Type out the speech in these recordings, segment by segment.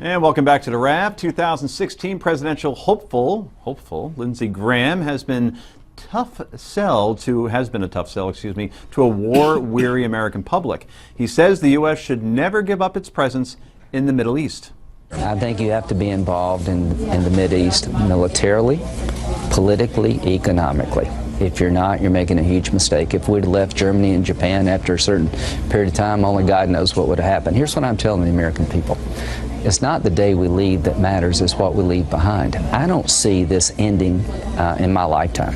And welcome back to the Wrap. 2016 presidential hopeful Lindsey Graham has been a tough sell to a war-weary American public. He says the U.S. should never give up its presence in the Middle East. I think you have to be involved in the Mideast militarily, politically, economically. If you're not, you're making a huge mistake. If we'd left Germany and Japan after a certain period of time, only God knows what would have happened. Here's what I'm telling the American people. It's not the day we leave that matters, it's what we leave behind. I don't see this ending in my lifetime.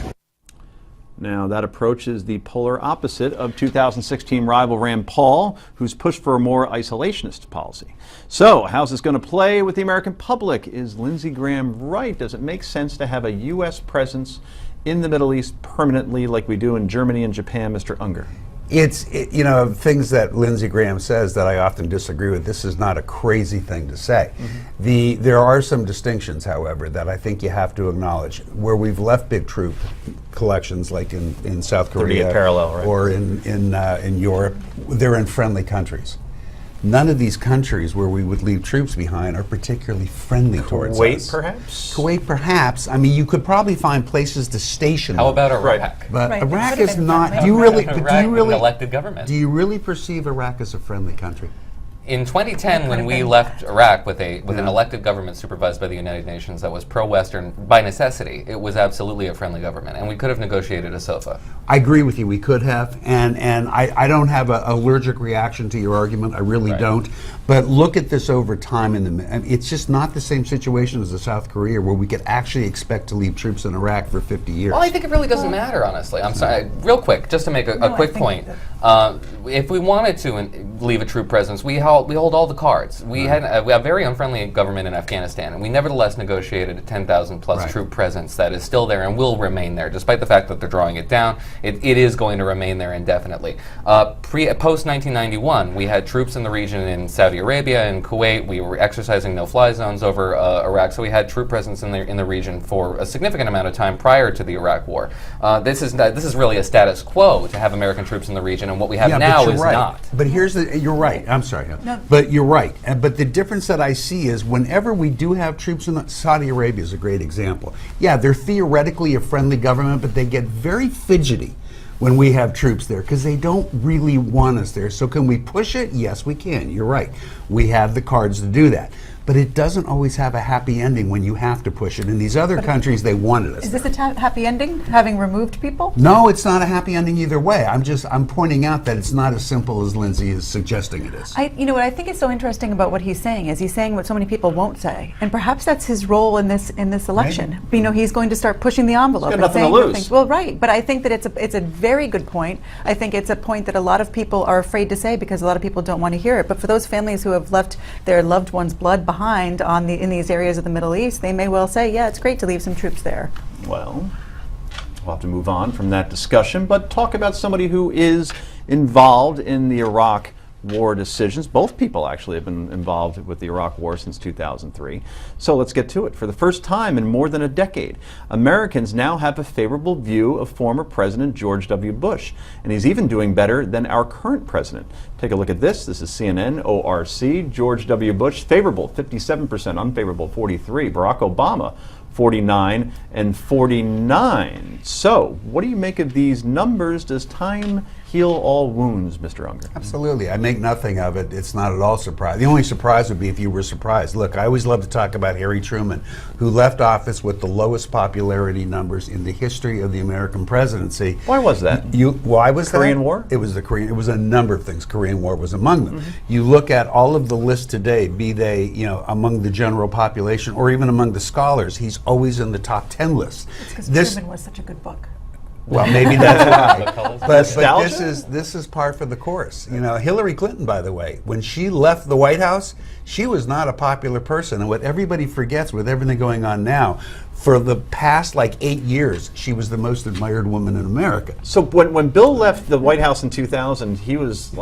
Now, that approach is the polar opposite of 2016 rival Rand Paul, who's pushed for a more isolationist policy. So, how's this going to play with the American public? Is Lindsey Graham right? Does it make sense to have a U.S. presence in the Middle East permanently like we do in Germany and Japan, Mr. Unger? You know, things that Lindsey Graham says that I often disagree with. This is not a crazy thing to say. There are some distinctions, however, that I think you have to acknowledge. Where we've left big troop collections, like in South Korea parallel, right? Or in Europe, they're in friendly countries. None of these countries where we would leave troops behind are particularly friendly towards us. Kuwait, perhaps? Kuwait, perhaps. I mean, you could probably find places to station them. How about Iraq? But Right, Iraq it is could've been not. friendly. Do you really? An elected government. Do you really perceive Iraq as a friendly country? In 2010, when we left Iraq with an elected government supervised by the United Nations that was pro-Western by necessity, it was absolutely a friendly government, and we could have negotiated a SOFA. I agree with you. We could have, and I don't have an allergic reaction to your argument. I really don't. But look at this over time. It's just not the same situation as the South Korea, where we could actually expect to leave troops in Iraq for 50 years. Well, I think it really doesn't matter, honestly. I'm sorry. Real quick, just to make a quick point. If we wanted to leave a troop presence, we hold all the cards. We had a very unfriendly government in Afghanistan, and we nevertheless negotiated a 10,000 plus troop presence that is still there and will remain there, despite the fact that they're drawing it down. It is going to remain there indefinitely. Post 1991, we had troops in the region in Saudi Arabia and Kuwait. We were exercising no-fly zones over Iraq, so we had troop presence in the region for a significant amount of time prior to the Iraq War. This is really a status quo to have American troops in the region, and what we have now is not. But you're right. I'm sorry. No. But you're right. But the difference that I see is whenever we do have troops in Saudi Arabia is a great example. Yeah, they're theoretically a friendly government, but they get very fidgety when we have troops there because they don't really want us there. So can we push it? Yes, we can. You're right. We have the cards to do that. But it doesn't always have a happy ending when you have to push it. In these other countries, they wanted us. Is this a happy ending, having removed people? No, it's not a happy ending either way. I'm pointing out that it's not as simple as Lindsey is suggesting it is. You know what I think is so interesting about what he's saying is he's saying what so many people won't say, and perhaps that's his role in this election. Maybe. You know, he's going to start pushing the envelope. He's got nothing to lose. Things. Well, right, but I think that it's a very good point. I think it's a point that a lot of people are afraid to say because a lot of people don't want to hear it. But for those families who have left their loved ones' blood behind in these areas of the Middle East, they may well say, yeah, it's great to leave some troops there. Well, we'll have to move on from that discussion, but talk about somebody who is involved in the Iraq war decisions. Both people actually have been involved with the Iraq war since 2003. So let's get to it. For the first time in more than a decade, Americans now have a favorable view of former President George W. Bush, and he's even doing better than our current president. Take a look at this. This is CNN, ORC. George W. Bush, favorable, 57%, unfavorable, 43%. Barack Obama, 49 and 49. So, what do you make of these numbers? Does time heal all wounds, Mr. Unger? Absolutely. I make nothing of it. It's not at all surprising. The only surprise would be if you were surprised. Look, I always love to talk about Harry Truman, who left office with the lowest popularity numbers in the history of the American presidency. Why was that? Why was that? Korean War? It was the Korean. It was a number of things. Korean War was among them. You look at all of the lists today, be they among the general population or even among the scholars, he's always in the top 10 lists. It's because Truman was such a good book. Well, maybe that's why. But this is par for the course. Hillary Clinton, by the way, when she left the White House, she was not a popular person. And what everybody forgets with everything going on now, for the past 8 years, she was the most admired woman in America. So when Bill left the White House in 2000, he was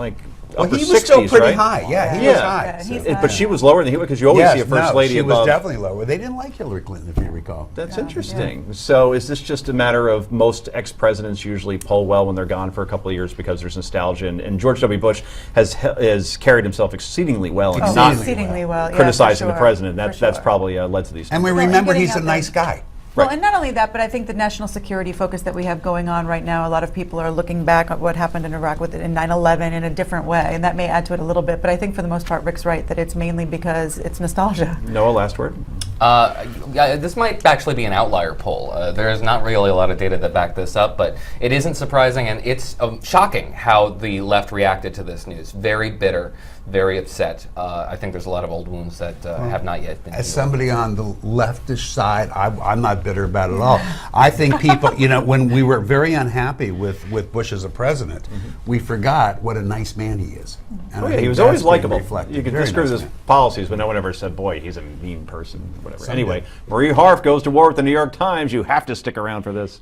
Well, upper he 60s, was still pretty right? high. Yeah, he Yeah. was high. Yeah, he's so. high. But she was lower than he was, because you always see a first lady she above. was definitely lower. They didn't like Hillary Clinton, if you recall. That's interesting. So is this just a matter of most ex-presidents usually poll well when they're gone for a couple of years because there's nostalgia, and George W. Bush has carried himself exceedingly well and Oh, not exceedingly well. Yeah, criticizing for the sure, president. for That's sure. probably led to these. And we Well, and remember getting he's a out there. nice guy. Well, Right. and not only that, but I think the national security focus that we have going on right now, a lot of people are looking back at what happened in Iraq with it in 9/11 in a different way, and that may add to it a little bit. But I think for the most part, Rick's right that it's mainly because it's nostalgia. Noah, last word. Yeah, this might actually be an outlier poll. There is not really a lot of data that back this up, but it isn't surprising, and it's shocking how the left reacted to this news. Very bitter, very upset. I think there's a lot of old wounds that have not yet been As healed. somebody on the leftish side, I'm not bitter about it at all. I think people, when we were very unhappy with Bush as a president, we forgot what a nice man he is. And I Oh, yeah, think he was that's always being likable. reflected. You could Very disagree with nice his man. policies, but no one ever said, boy, he's a mean person, whatever. Some Anyway, did. Marie Harf goes to war with the New York Times. You have to stick around for this.